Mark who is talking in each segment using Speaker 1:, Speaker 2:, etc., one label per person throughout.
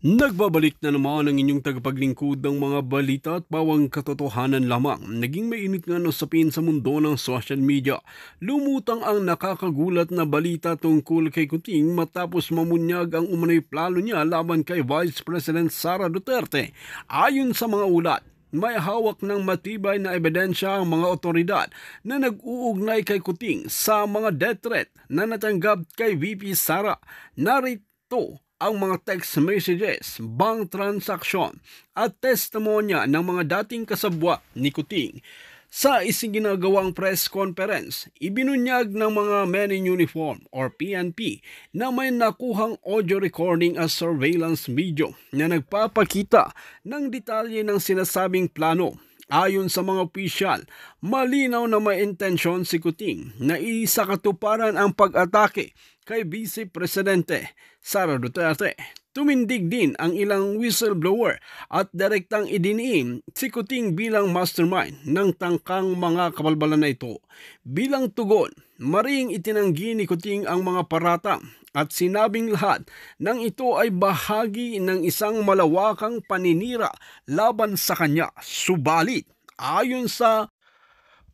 Speaker 1: Nagbabalik na naman ang inyong tagapaglingkod ng mga balita at bawang katotohanan lamang. Naging mainit nga usapin sa mundo ng social media. Lumutang ang nakakagulat na balita tungkol kay Kuting matapos mamunyag ang umano'y plano niya laban kay Vice President Sara Duterte. Ayon sa mga ulat, may hawak ng matibay na ebidensya ang mga otoridad na nag-uugnay kay Kuting sa mga death threat na natanggap kay VP Sara. Narito ang mga text messages, bank transaction at testimonya ng mga dating kasabwa ni Kuting. Sa isinginagawang press conference, ibinunyag ng mga Men in Uniform or PNP na may nakuhang audio recording at surveillance video na nagpapakita ng detalye ng sinasabing plano. Ayon sa mga opisyal, malinaw na may intensyon si Kuting na isakatuparan ang pag-atake kay Vice Presidente Sara Duterte. Tumindig din ang ilang whistleblower at direktang idiniin si Kuting bilang mastermind ng tangkang mga kabalbalan na ito. Bilang tugon, maring itinanggi ni Kuting ang mga paratang at sinabing lahat ng ito ay bahagi ng isang malawakang paninira laban sa kanya. Subalit, ayon sa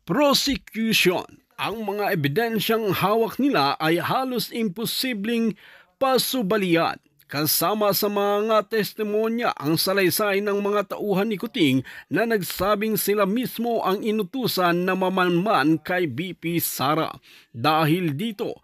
Speaker 1: prosecution, ang mga ebidensyang hawak nila ay halos imposibleng pasubalian. Kasama sa mga testimonya ang salaysay ng mga tauhan ni Kuting na nagsabing sila mismo ang inutusan na mamanman kay VP Sara. Dahil dito,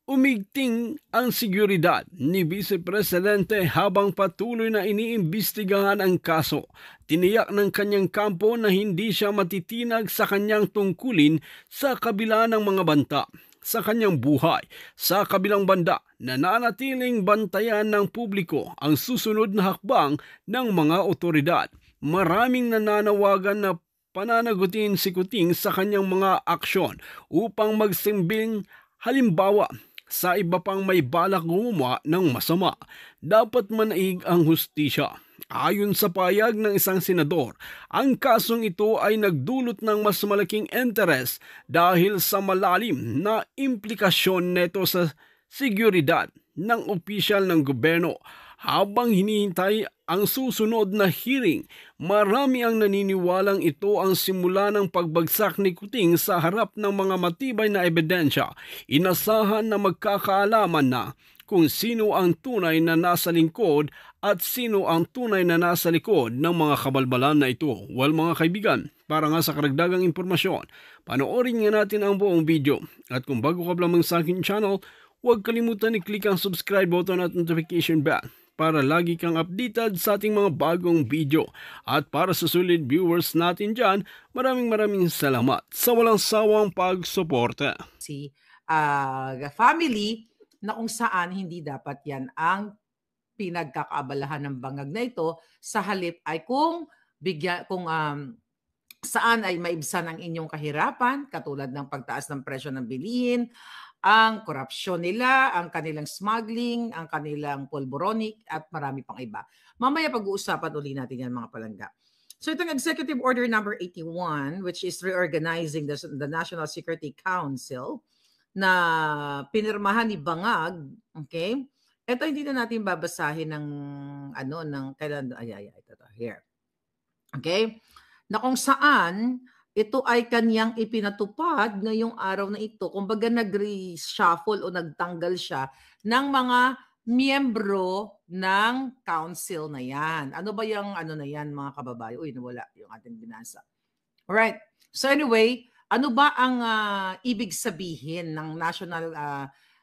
Speaker 1: umigting ang seguridad ni Vice Presidente habang patuloy na iniimbestigahan ang kaso. Tiniyak ng kanyang kampo na hindi siya matitinag sa kanyang tungkulin sa kabila ng mga banta sa kanyang buhay. Sa kabilang banda, nananatiling bantayan ng publiko ang susunod na hakbang ng mga otoridad. Maraming nananawagan na pananagutin si Kuting sa kanyang mga aksyon upang magsimbing halimbawa sa iba pang may balak gumawa ng masama. Dapat manaig ang hustisya. Ayon sa payag ng isang senador, ang kasong ito ay nagdulot ng mas malaking interes dahil sa malalim na implikasyon nito sa seguridad ng opisyal ng gobyerno. Habang hinihintay ang susunod na hearing, marami ang naniniwalang ito ang simula ng pagbagsak ni Kuting sa harap ng mga matibay na ebidensya. Inasahan na magkakaalaman na kung sino ang tunay na nasa lingkod at sino ang tunay na nasa likod ng mga kabalbalan na ito. Well mga kaibigan, para nga sa karagdagang impormasyon, panoorin nga natin ang buong video. At kung bago ka lamang sa aking channel, huwag kalimutan i-click ang subscribe button at notification bell para lagi kang updated sa ating mga bagong video. At para sa solid viewers natin dyan, maraming salamat sa walang sawang pagsuporta.
Speaker 2: Family na kung saan hindi dapat yan ang pinagkakaabalahan ng bangag na ito, sa halip ay kung saan ay maibsan ang inyong kahirapan, katulad ng pagtaas ng presyo ng bilihin, ang korupsyon nila, ang kanilang smuggling, ang kanilang polboronic, at marami pang iba. Mamaya pag-uusapan uli natin yan mga palangga. So itong Executive Order number 81, which is reorganizing the National Security Council, na pinirmahan ni Bangag, okay? Ito hindi na natin babasahin ng kailan, ito here. Okay? Na kung saan ito ay kanyang ipinatupad ngayong araw na ito. Kumbaga nag-reshuffle o nagtanggal siya ng mga miyembro ng council na yan. Ano ba yung na yan mga kababayo? Uy, nawala yung ating binasa. Alright. So anyway, ano ba ang ibig sabihin ng National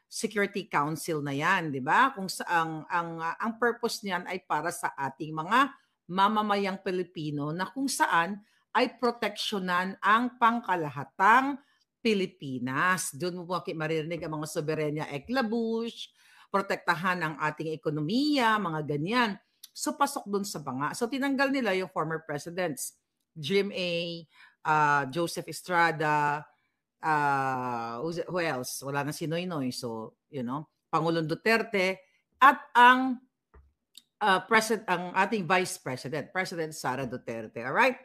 Speaker 2: Security Council na yan, di ba? Kung saan ang purpose niyan ay para sa ating mga mamamayang Pilipino na kung saan ay proteksyonan ang pangkalahatang Pilipinas. Doon mo maririnig ang mga soberenya eklabouche, protektahan ang ating ekonomiya, mga ganyan. So pasok doon sa banga. So tinanggal nila yung former presidents, Jim A., Joseph Estrada, who else? Wala na si Noynoy. So, Pangulong Duterte at ang ating Vice President, President Sara Duterte. Alright?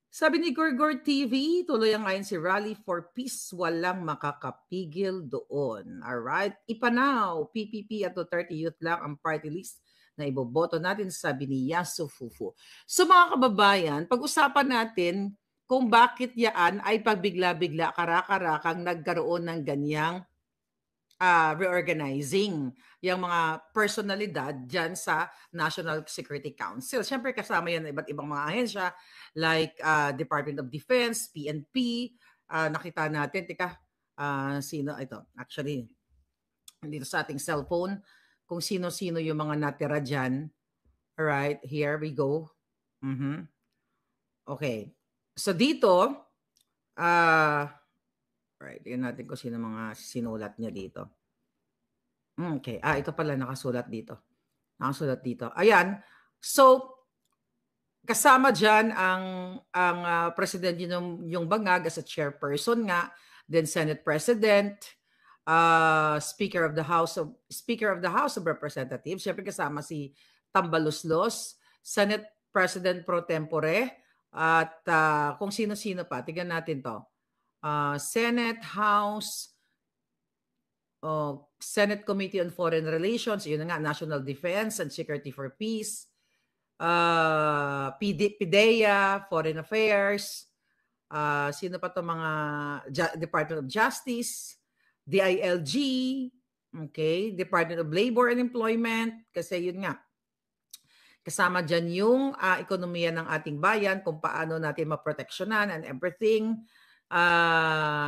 Speaker 2: Sabi ni Gorgor TV, tuloy ang ngayon si Rally for Peace, walang makakapigil doon. Alright? Ipanaw, PPP at Duterte Youth lang ang party list na iboboto natin, sabi ni Yasu Fufu. So mga kababayan, pag-usapan natin kung bakit yaan ay pagbigla-bigla, karak-karakang nagkaroon ng ganyang reorganizing yung mga personalidad dyan sa National Security Council. Siyempre kasama yan iba't ibang mga ahensya like Department of Defense, PNP. Nakita natin, sino ito? Actually, dito sa ating cellphone, kung sino-sino yung mga natira dyan. Alright, here we go. Okay. So dito, right, tingnan natin kung sino mga sinulat niya dito. Okay. Ito pala nakasulat dito. Nakasulat dito. Ayan. So, kasama dyan ang President yung Bangag as a chairperson nga, then Senate President, Speaker of the House of Representatives, syempre kasama si Tambaluslos, Senate President pro tempore, at kung sino-sino pa. Tingnan natin to. Senate, House, Senate Committee on Foreign Relations, yun na nga, National Defense and Security for Peace, PIDEA, Foreign Affairs, sino pa to mga Department of Justice, DILG, okay, Department of Labor and Employment, kasi yun nga, kasama dyan yung ekonomiya ng ating bayan, kung paano natin maproteksyonan and everything.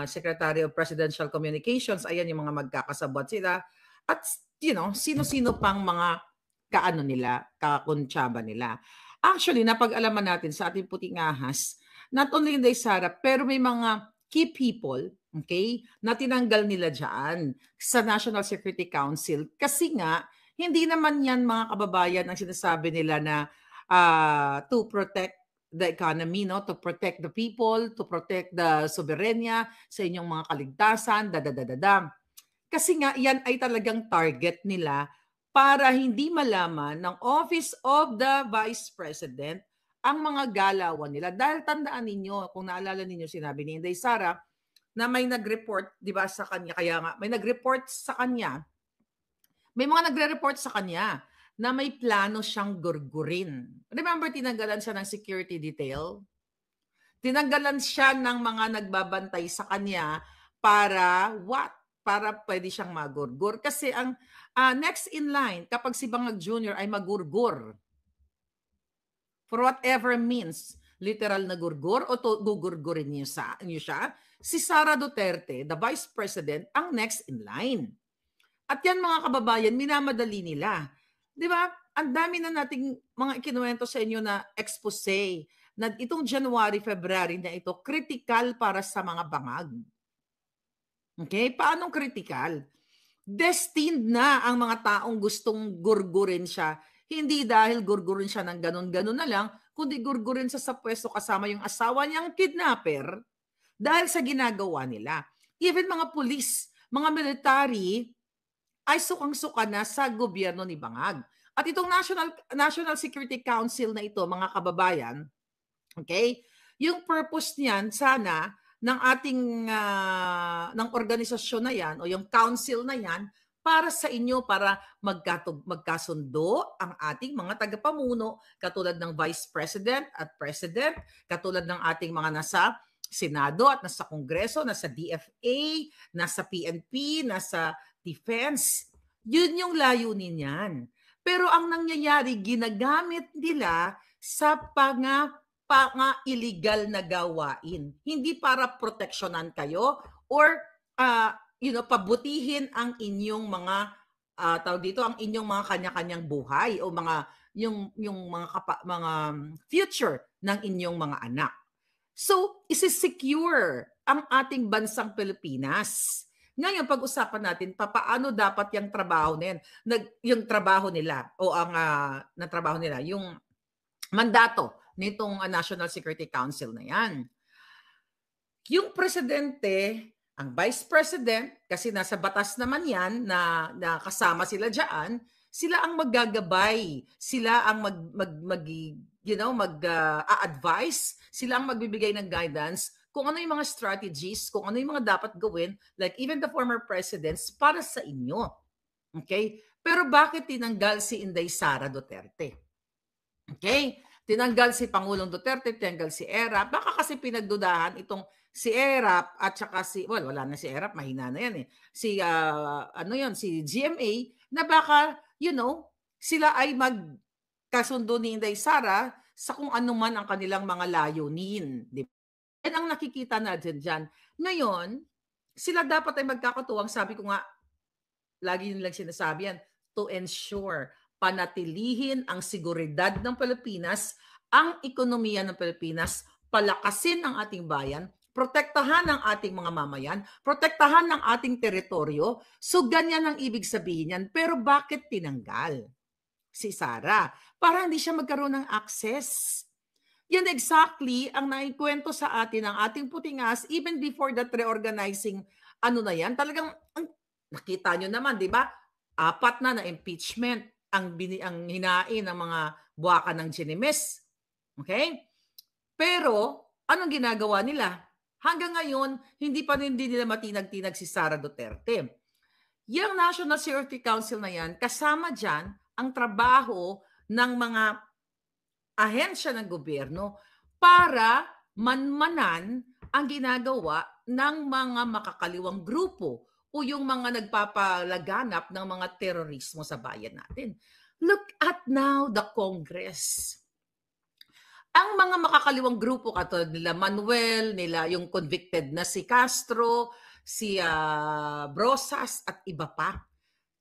Speaker 2: Secretary of Presidential Communications, ayan yung mga magkakasabot sila. At, sino-sino pang mga kakuntsaba nila. Actually, napag-alaman natin sa ating puting ahas, not only Inday Sara, pero may mga key people, okay, na tinanggal nila dyan sa National Security Council kasi nga, hindi naman yan mga kababayan ang sinasabi nila na to protect the economy, no, to protect the people, to protect the soberanya sa inyong mga kaligtasan, Kasi nga yan ay talagang target nila para hindi malaman ng Office of the Vice President ang mga galawan nila. Dahil tandaan ninyo, kung naalala ninyo, sinabi ni Inday Sara na may nag-report, di ba, sa kanya, kaya nga, may nag-report sa kanya, may mga nagre-report sa kanya na may plano siyang gurgurin. Remember, tinanggalan siya ng security detail? Tinanggalan siya ng mga nagbabantay sa kanya para what? Para pwede siyang magurgur. Kasi ang next in line, kapag si Bangag Jr. ay magurgur, for whatever means, literal na gurgur o gugurgurin niyo siya, si Sara Duterte, the Vice President, ang next in line. At yan mga kababayan, minamadali nila. Di ba? Ang dami na nating mga ikinuwento sa inyo na expose na itong January, February na ito, critical para sa mga bangag. Okay? Paanong critical? Destined na ang mga taong gustong gurgurin siya. Hindi dahil gurgurin siya ng ganun-ganun na lang, kundi gurgurin siya sa pwesto kasama yung asawa niyang kidnapper dahil sa ginagawa nila. Even mga pulis, mga military, ay sukang-suka na sa gobyerno ni Bangag. At itong National Security Council na ito, mga kababayan, okay, yung purpose niyan sana ng ating ng organisasyon na yan o yung council na yan para sa inyo, para magkasundo ang ating mga tagapamuno katulad ng Vice President at President, katulad ng ating mga nasa Senado at nasa Kongreso, nasa DFA, nasa PNP, nasa Defense. Yun yung layunin yan. Pero ang nangyayari, ginagamit nila sa illegal na gawain. Hindi para proteksyonan kayo or pabutihin ang inyong mga ang inyong mga kanya-kanyang buhay o mga yung mga future ng inyong mga anak. So, isi-secure ang ating bansang Pilipinas. Ngayon, pag-usapan natin paano dapat yung trabaho nila, yung trabaho nila o ang trabaho nila, yung mandato nitong National Security Council na yan. Yung presidente, ang vice president, kasi nasa batas naman yan na kasama sila dyan, sila ang maggagabay, sila ang mag-advise, sila ang magbibigay ng guidance kung ano yung mga strategies, kung ano yung mga dapat gawin, like even the former presidents, para sa inyo. Okay? Pero bakit tinanggal si Inday Sara Duterte? Okay? Tinanggal si Pangulong Duterte, tinanggal si ERAP. Baka kasi pinagdudahan itong si ERAP at saka wala na si ERAP, mahina na yan eh. Si GMA na baka, sila ay magkasundo ni Inday Sara sa kung ano man ang kanilang mga layunin. Di ba? Yan ang nakikita natin dyan. Ngayon, sila dapat ay magkakatuwang, sabi ko nga, lagi nilang sinasabi yan, to ensure panatilihin ang seguridad ng Pilipinas, ang ekonomiya ng Pilipinas, palakasin ang ating bayan, protektahan ang ating mga mamayan, protektahan ang ating teritoryo. So ganyan ang ibig sabihin yan. Pero bakit tinanggal si Sara? Para hindi siya magkaroon ng access. Yan exactly ang naikwento sa atin ng ating puting as even before that reorganizing na yan. Talagang nakita nyo naman, di ba? 4 na impeachment ang hinain ng mga buwakan ng Ginimes. Okay? Pero, anong ginagawa nila? Hanggang ngayon, hindi nila matinag-tinag si Sara Duterte. Yung National Security Council na yan, kasama dyan ang trabaho ng mga ahensya ng gobyerno para manmanan ang ginagawa ng mga makakaliwang grupo o yung mga nagpapalaganap ng mga terorismo sa bayan natin. Look at now the Congress. Ang mga makakaliwang grupo katulad nila Manuel, nila yung convicted na si Castro, si Brosas at iba pa,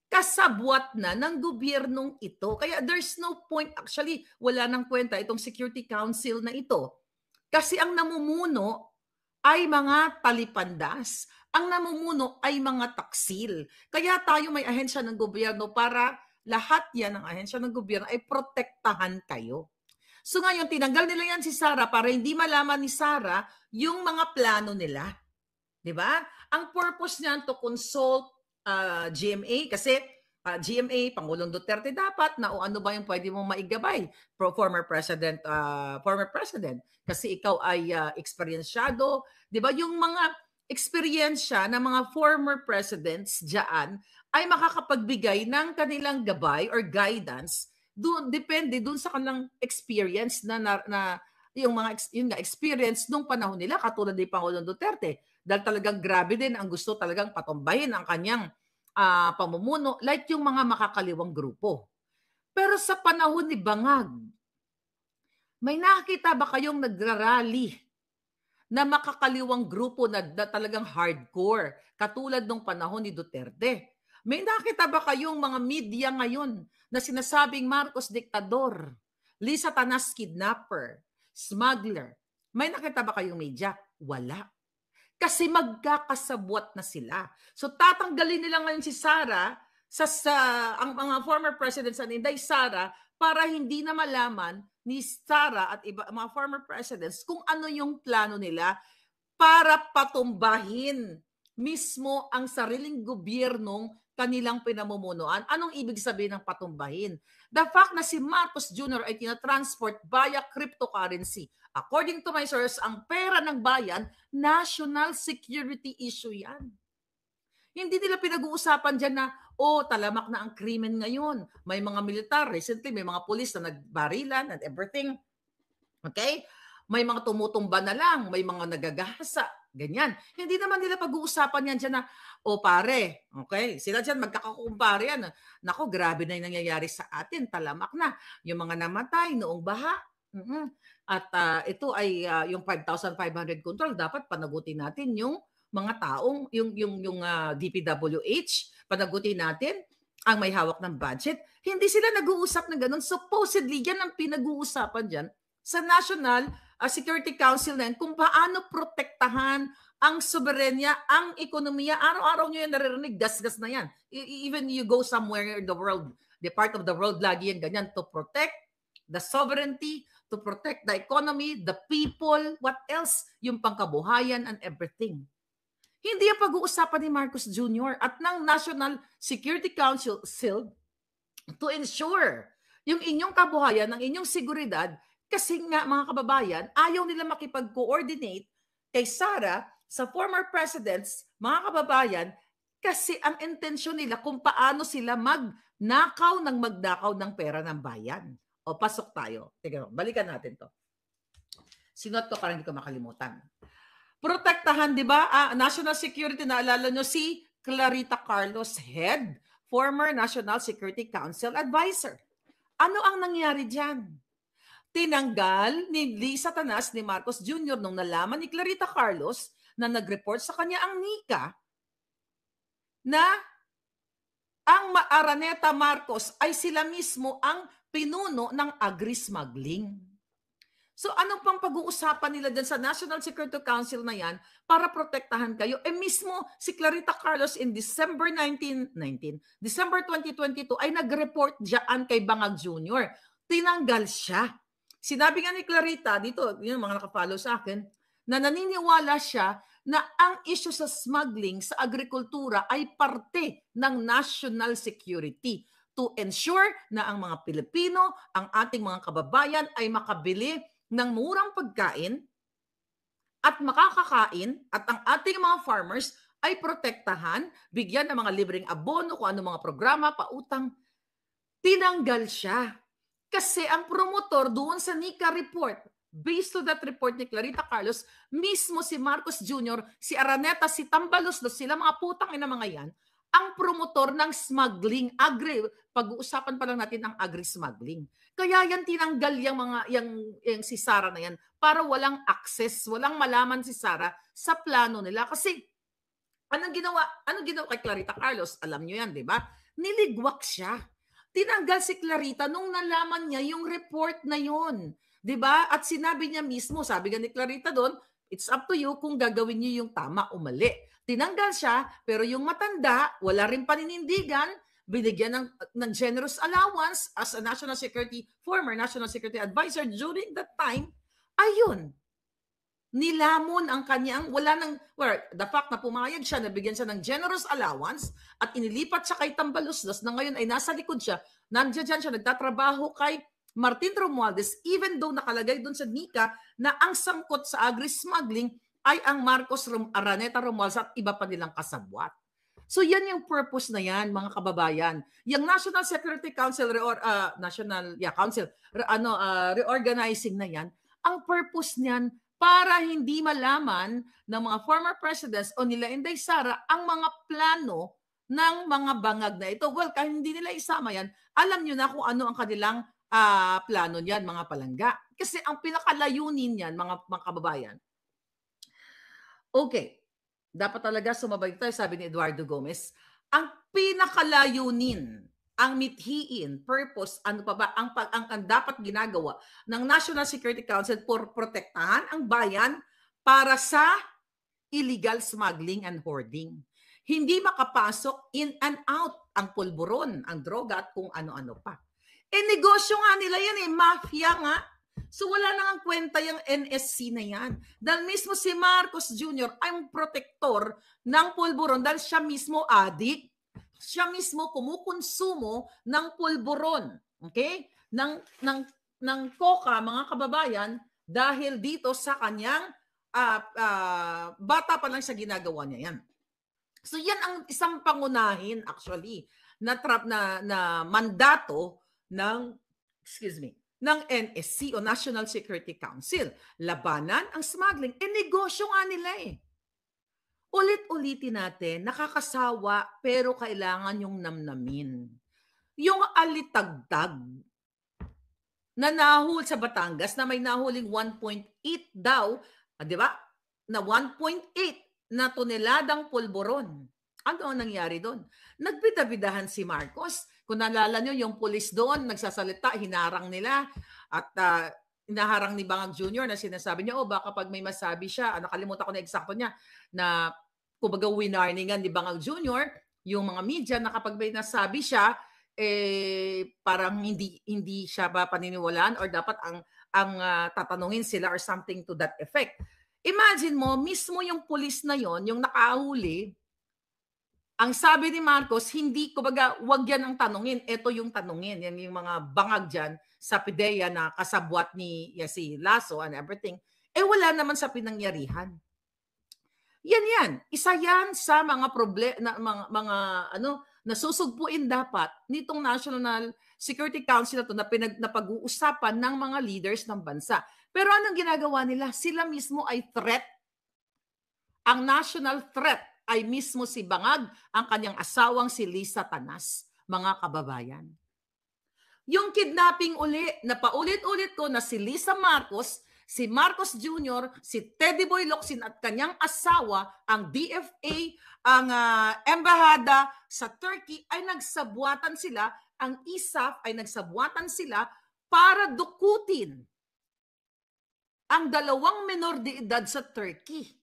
Speaker 2: kasabwat na ng gobyernong ito. Kaya there's no point, actually wala nang kwenta itong Security Council na ito. Kasi ang namumuno ay mga talipandas. Ang namumuno ay mga taksil. Kaya tayo may ahensya ng gobyerno para lahat yan ng ahensya ng gobyerno ay protektahan kayo. So ngayon, tinanggal nila yan si Sara para hindi malaman ni Sara yung mga plano nila. Diba? Ang purpose niyan to consult GMA kasi GMA, Pangulong Duterte dapat na o ano ba yung pwede mong maigabay former president kasi ikaw ay eksperyensyado, 'di ba? Yung mga eksperyensya ng mga former presidents diyan ay makakapagbigay ng kanilang gabay or guidance depende dun sa kanilang experience na yung mga experience nung panahon nila katulad ni Pangulong Duterte. Dahil talagang grabe din ang gusto talagang patumbahin ang kanyang pamumuno like yung mga makakaliwang grupo. Pero sa panahon ni Bangag, may nakita ba kayong nagrarally na makakaliwang grupo na talagang hardcore katulad nung panahon ni Duterte? May nakita ba kayong mga media ngayon na sinasabing Marcos diktador, Lisa Tanas kidnapper, smuggler? May nakita ba kayong media? Wala. Kasi magkakasabwat na sila. So tatanggalin nila ngayon si Sara ang mga former presidents ni Inday Sara para hindi na malaman ni Sara at iba mga former presidents kung ano yung plano nila para patumbahin mismo ang sariling gobyernong kanilang pinamumunuan. Anong ibig sabihin ng patumbahin? The fact na si Marcos Jr. ay tinatransport via cryptocurrency. According to my source, ang pera ng bayan, national security issue yan. Hindi nila pinag-uusapan dyan na, talamak na ang krimen ngayon. May mga militar, recently may mga pulis na nagbarilan and everything. Okay? May mga tumutumba na lang, may mga nagagahasa, ganyan. Hindi naman nila pag-uusapan yan dyan na, pare, okay, sila dyan magkakakumpare yan. Nako, grabe na yung nangyayari sa atin, talamak na. Yung mga namatay noong baha, at ito ay yung 5,500 control, dapat panagutin natin yung mga taong, yung DPWH, panagutin natin ang may hawak ng budget. Hindi sila nag-uusap ng ganun. Supposedly, yan ang pinag-uusapan dyan sa National Security Council na yan, kung paano protektahan ang soberenya, ang ekonomiya. Araw-araw nyo yan naririnig, gas-gas na yan. Even you go somewhere in the world, the part of the world, lagi yan ganyan, to protect the sovereignty, to protect the economy, the people, what else? Yung pangkabuhayan and everything. Hindi ang pag-uusapan ni Marcos Jr. at ng National Security Council to ensure yung inyong kabuhayan, ang inyong seguridad, kasi nga mga kababayan, ayaw nila makipag-coordinate kay Sara sa former presidents, mga kababayan, kasi ang intensyon nila kung paano sila Nakaw ng magdakaw ng pera ng bayan. O, pasok tayo. Teka, balikan natin to. Sinuot ko para hindi ko makalimutan. Protektahan, di ba? National Security, naalala nyo si Clarita Carlos, head, former National Security Council advisor. Ano ang nangyari dyan? Tinanggal ni Lisa Tanas ni Marcos Jr. nung nalaman ni Clarita Carlos na nag-report sa kanya ang Nika na ang Araneta Marcos ay sila mismo ang pinuno ng agri-smuggling. So anong pang pag-uusapan nila dyan sa National Security Council na yan para protektahan kayo? Mismo si Clarita Carlos in December 2022 ay nag-report dyan kay Bangag Jr. Tinanggal siya. Sinabi nga ni Clarita, dito, yung mga nakafollow sa akin, na naniniwala siya na ang issue sa smuggling sa agrikultura ay parte ng national security to ensure na ang mga Pilipino, ang ating mga kababayan ay makabili ng murang pagkain at makakakain at ang ating mga farmers ay protektahan, bigyan ng mga libreng abono, kung ano mga programa, pautang. Tinanggal siya. Kasi ang promotor doon sa Nika report, based to that report ni Clarita Carlos, mismo si Marcos Jr., si Araneta, si Tambalos, sila mga putang ina mga yan, ang promotor ng smuggling, pag-uusapan pa lang natin ang agri-smuggling. Kaya yan tinanggal yung si Sara na yan para walang access, walang malaman si Sara sa plano nila. Kasi anong ginawa kay Clarita Carlos? Alam nyo yan, di ba? Niligwak siya. Tinanggal si Clarita nung nalaman niya yung report na yun. 'Di ba? At sinabi niya mismo, sabi nga ni Clarita doon, it's up to you kung gagawin niyo yung tama o mali. Tinanggal siya, pero yung matanda, wala rin paninindigan, binigyan ng generous allowance as a former National Security Advisor during that time. Ayun. Nilamon ang kanyang, the fact na pumayag siya, nabigyan siya ng generous allowance at inilipat siya kay Tambaluslos na ngayon ay nasa likod siya, nandiyan siya, nagtatrabaho kay Martin Romualdez, even though nakalagay doon sa Nika na ang sangkot sa agri-smuggling ay ang Marcos Araneta Romualdez at iba pa nilang kasabwat. So yan yung purpose na yan, mga kababayan. Yung National Security Council reorganizing na yan, ang purpose niyan para hindi malaman ng mga former presidents o nila Inday Sara ang mga plano ng mga bangag na ito. Well, kahit hindi nila isama yan, alam nyo na kung ano ang kanilang plano niyan, mga palangga. Kasi ang pinakalayunin niyan, mga kababayan. Okay, dapat talaga sumabay tayo, sabi ni Eduardo Gomez. Ang pinakalayunin, ang mithiin, purpose, ano pa ba, ang dapat ginagawa ng National Security Council for protektahan ang bayan para sa illegal smuggling and hoarding. Hindi makapasok in and out ang pulburon, ang droga at kung ano-ano pa. Negosyo nga nila yan mafia nga. So wala nang ang kwenta yung NSC na yan. Dahil mismo si Marcos Jr. ay ang protector ng pulburon dahil siya mismo addict. Siya mismo kumukonsumo ng pulburon, okay? Ng coca, mga kababayan, dahil dito sa kanyang bata pa lang siya ginagawa niya yan. So yan ang isang pangunahin actually na mandato ng NSC o National Security Council. Labanan ang smuggling. Negosyo nga nila Ulit-ulitin natin, nakakasawa pero kailangan yung namnamin. Yung alitagtag na nahul sa Batangas na may nahuling 1.8 daw, di ba? Na 1.8 na toneladang pulburon. Ano ang nangyari doon? Nagbida-bidahan si Marcos. Kung naalala nyo, yung pulis doon, nagsasalita, hinarang nila. At inaharang ni Bangag Jr. na sinasabi niya, baka pag may masabi siya, nakalimutan ko na eksakto niya, na kumbaga winarningan ni Bangag Jr., yung mga media na kapag may nasabi siya, parang hindi siya ba paniniwalaan or dapat ang tatanungin sila or something to that effect. Imagine mo, mismo yung pulis na yon, yung nakahuli, ang sabi ni Marcos, hindi, kumbaga, wag yan ang tanungin. Ito yung tanungin. Yan yung mga bangag dyan sa PIDEA na kasabwat ni si Lasso and everything. Wala naman sa pinangyarihan. Yan. Isa yan sa mga nasusugpuin dapat nitong National Security Council na napag-uusapan ng mga leaders ng bansa. Pero anong ginagawa nila? Sila mismo ay threat. Ang national threat ay mismo si Bangag, ang kanyang asawang si Lisa Tanas, mga kababayan. Yung kidnapping uli, na paulit-ulit ko na si Lisa Marcos, si Marcos Jr., si Teddy Boy Locsin at kanyang asawa, ang DFA, ang embahada sa Turkey ay nagsabuatan sila, ang ISAF ay nagsabuatan sila para dukutin ang 2 menor de edad sa Turkey.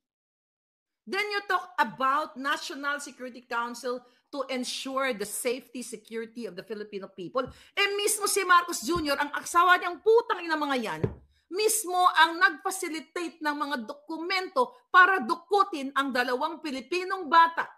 Speaker 2: Then you talk about National Security Council to ensure the safety, security of the Filipino people. Mismo si Marcos Jr., ang asawa niyang putang ina mga yan, mismo ang nag-facilitate ng mga dokumento para dukutin ang 2 Pilipinong bata.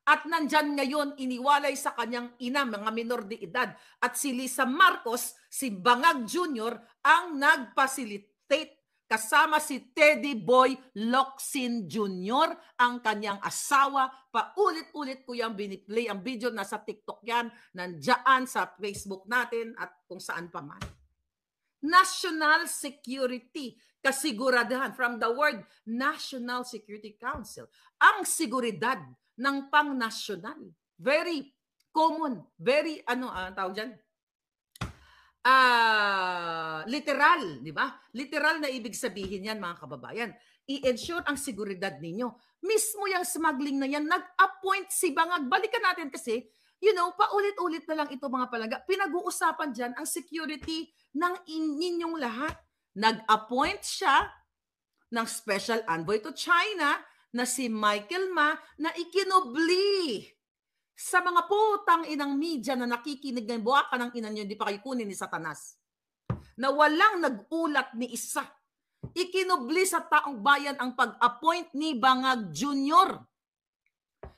Speaker 2: At nandyan ngayon, iniwalay sa kanyang ina, mga minor de edad. At si Lisa Marcos, si Bangag Jr., ang nag-facilitate kasama si Teddy Boy Locsin Jr., ang kanyang asawa. Paulit-ulit ko yung biniplay ang video, nasa TikTok yan, nandiyan sa Facebook natin at kung saan pa man. National security, kasiguradahan, from the word National Security Council, ang seguridad ng pang-nasyonal. Very common, very, tawag dyan? Literal, di ba? Literal na ibig sabihin yan, mga kababayan. I-ensure ang seguridad ninyo. Mismo yung smuggling na yan, nag-appoint si Bangag. Balikan natin kasi, paulit-ulit na lang ito, mga palangga. Pinag-uusapan dyan ang security ng ninyong lahat. Nag-appoint siya ng special envoy to China na si Michael Ma na ikinubli sa mga putang inang media na nakikinig ng buwakan ng ina nyo, hindi pa kayo kunin ni Satanas. Na walang nag-ulat ni isa. Ikinubli sa taong bayan ang pag-appoint ni Bangag Jr.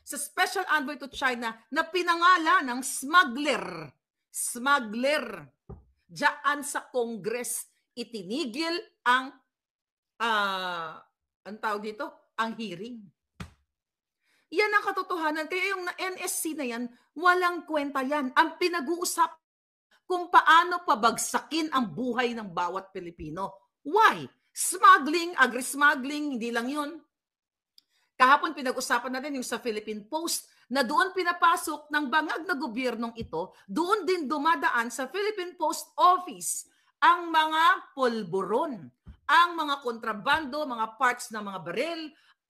Speaker 2: sa Special Envoy to China na pinangalan ng smuggler. Smuggler. Diyan sa Congress, itinigil ang tawag dito? Ang hearing. Yan ang katotohanan. Kaya yung NSC na yan, walang kwenta yan. Ang pinag-uusap kung paano pabagsakin ang buhay ng bawat Pilipino. Why? Smuggling, agri-smuggling, hindi lang yun. Kahapon pinag-usapan natin yung sa Philippine Post na doon pinapasok ng bangag na gobyernong ito, doon din dumadaan sa Philippine Post Office ang mga polboron, ang mga kontrabando, mga parts ng mga baril,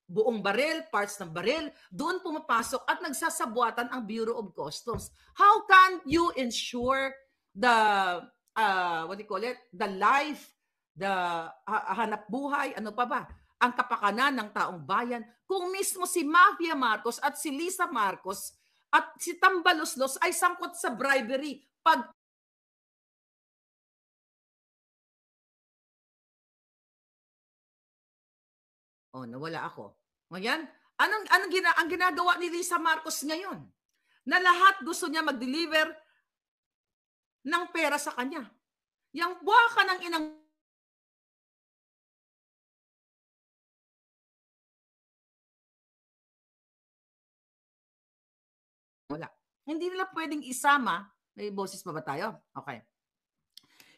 Speaker 2: buong baril, parts ng baril, doon pumapasok at nagsasabuatan ang Bureau of Customs. How can you ensure the, the life, the hanap buhay, ano pa ba, ang kapakanan ng taong bayan, kung mismo si Mafia Marcos at si Lisa Marcos at si Tambaloslos ay sangkot sa bribery, nawala ako. Ngayon, ang ginagawa ni Lisa Marcos ngayon? Na lahat gusto niya mag-deliver ng pera sa kanya. Yang buwaka ng inang wala. Hindi nila pwedeng isama, may boses pa ba tayo? Okay.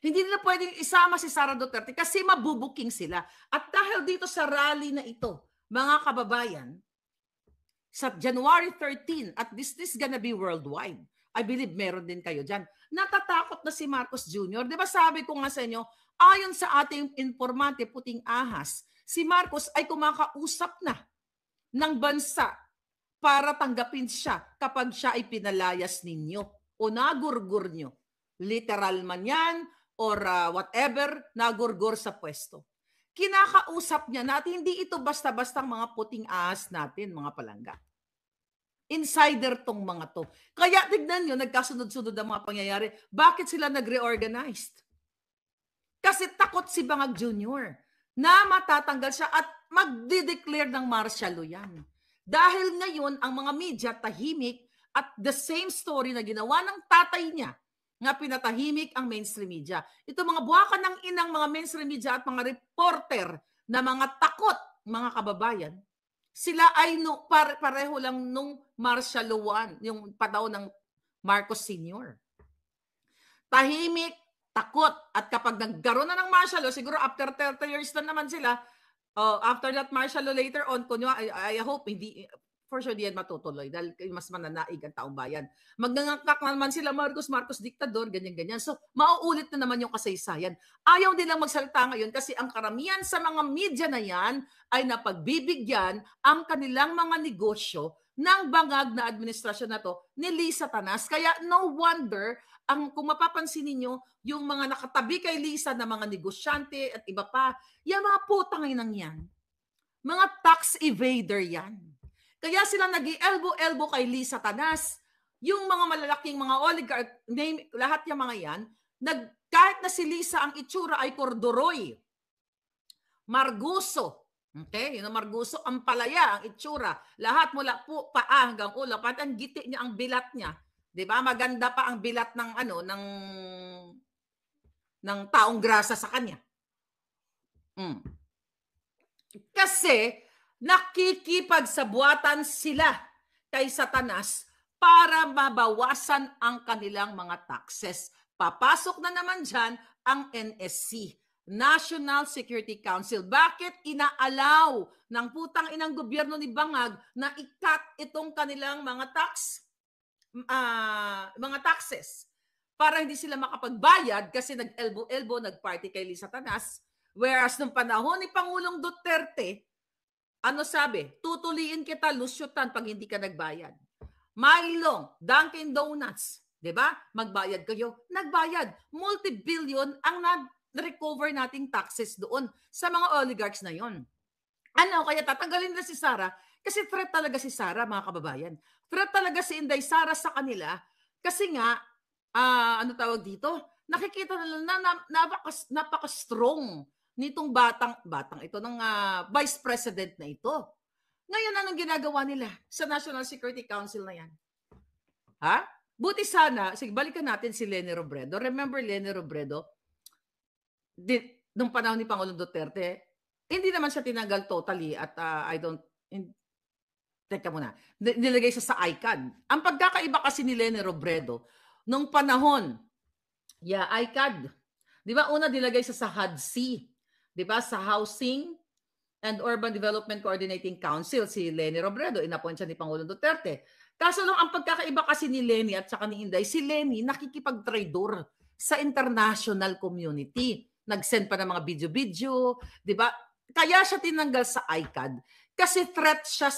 Speaker 2: Hindi nila pwedeng isama si Sara Duterte kasi mabubuking sila. At dahil dito sa rally na ito, mga kababayan, sa January 13, at this is gonna be worldwide. I believe meron din kayo dyan. Natatakot na si Marcos Jr. Di ba sabi ko nga sa inyo, ayon sa ating informante puting ahas, si Marcos ay kumakausap na ng bansa para tanggapin siya kapag siya ay pinalayas ninyo o nagurgur nyo. Literal man yan, or whatever, nagurgur sa pwesto. Kinakausap niya natin, hindi ito basta-bastang mga puting ahas natin, mga palangga. Insider tong mga to. Kaya tignan nyo, nagkasunod-sunod ang mga pangyayari. Bakit sila nag-reorganized? Kasi takot si Bangag Jr. na matatanggal siya at magde-declare ng martial law yan. Dahil ngayon, ang mga media tahimik at the same story na ginawa ng tatay niya nga pinatahimik ang mainstream media. Ito mga buwakan ng inang mga mainstream media at mga reporter na mga takot, mga kababayan, Sila ay pareho lang nung martial law 1, yung panahon ng Marcos Sr. Tahimik, takot, at kapag nagkaroon na ng martial law, siguro after 30 years na naman sila, after that martial law later on, I hope hindi, for sure di yan matutuloy dahil mas mananaig ang taong bayan. Magnangakak naman sila, Marcos diktador, ganyan-ganyan. So, mauulit na naman yung kasaysayan. Ayaw nilang magsalita ngayon kasi ang karamihan sa mga media na yan ay napagbibigyan ang kanilang mga negosyo ng bangag na administrasyon na to ni Lisa Tanas. Kaya no wonder, kung mapapansin ninyo, yung mga nakatabi kay Lisa na mga negosyante at iba pa, yung mga putang inang yan, mga tax evader yan. Kaya sila nag-elbow-elbow kay Lisa Tanas. Yung mga malalaking mga oligarch, lahat yung mga yan, kahit na si Lisa ang itsura ay corduroy, Marguso, okay? Yun ang Marguso, ang palaya, ang itsura, lahat mula po paa hanggang ulo, pati ang giti niya, ang bilat niya. 'Di ba? Maganda pa ang bilat ng ng taong grasa sa kanya. Kasi nakikipagsabuatan sila kay Satanas para mabawasan ang kanilang mga taxes. Papasok na naman dyan ang NSC, National Security Council. Bakit inaalaw ng putang inang gobyerno ni Bangag na i-cut itong kanilang mga taxes para hindi sila makapagbayad kasi nag-elbow-elbow, nag-party kay Lisa Tanas. Whereas nung panahon ni Pangulong Duterte, ano sabi? Tutuliin kita, lusyutan pag hindi ka nagbayad. Milo, Dunkin Donuts, di ba? Magbayad kayo. Nagbayad. Multi-billion ang na-recover nating taxes doon sa mga oligarchs na yon. Kaya tatanggalin na si Sara kasi threat talaga si Sara, mga kababayan. Threat talaga si Inday Sara sa kanila kasi nga, ano tawag dito? Nakikita nila na napaka-strong nitong batang ito ng vice president na ito. Ngayon, anong ginagawa nila sa National Security Council na yan? Ha? Buti sana, sige, balikan natin si Leni Robredo. Remember Leni Robredo? Nung panahon ni Pangulong Duterte, hindi naman siya tinanggal totally at teka muna, nilagay siya sa ICAD. Ang pagkakaiba kasi ni Leni Robredo, nung panahon, ICAD, di ba una nilagay siya sa HUD-C, di ba, sa Housing and Urban Development Coordinating Council, si Leni Robredo, inappoint siya ni Pangulong Duterte. Kaso nung ang pagkakaiba kasi ni Leni at saka ni Inday, si Leni nakikipag-traitor sa international community. Nag-send pa ng mga video-video, di ba? Kaya siya tinanggal sa ICAD kasi threat siya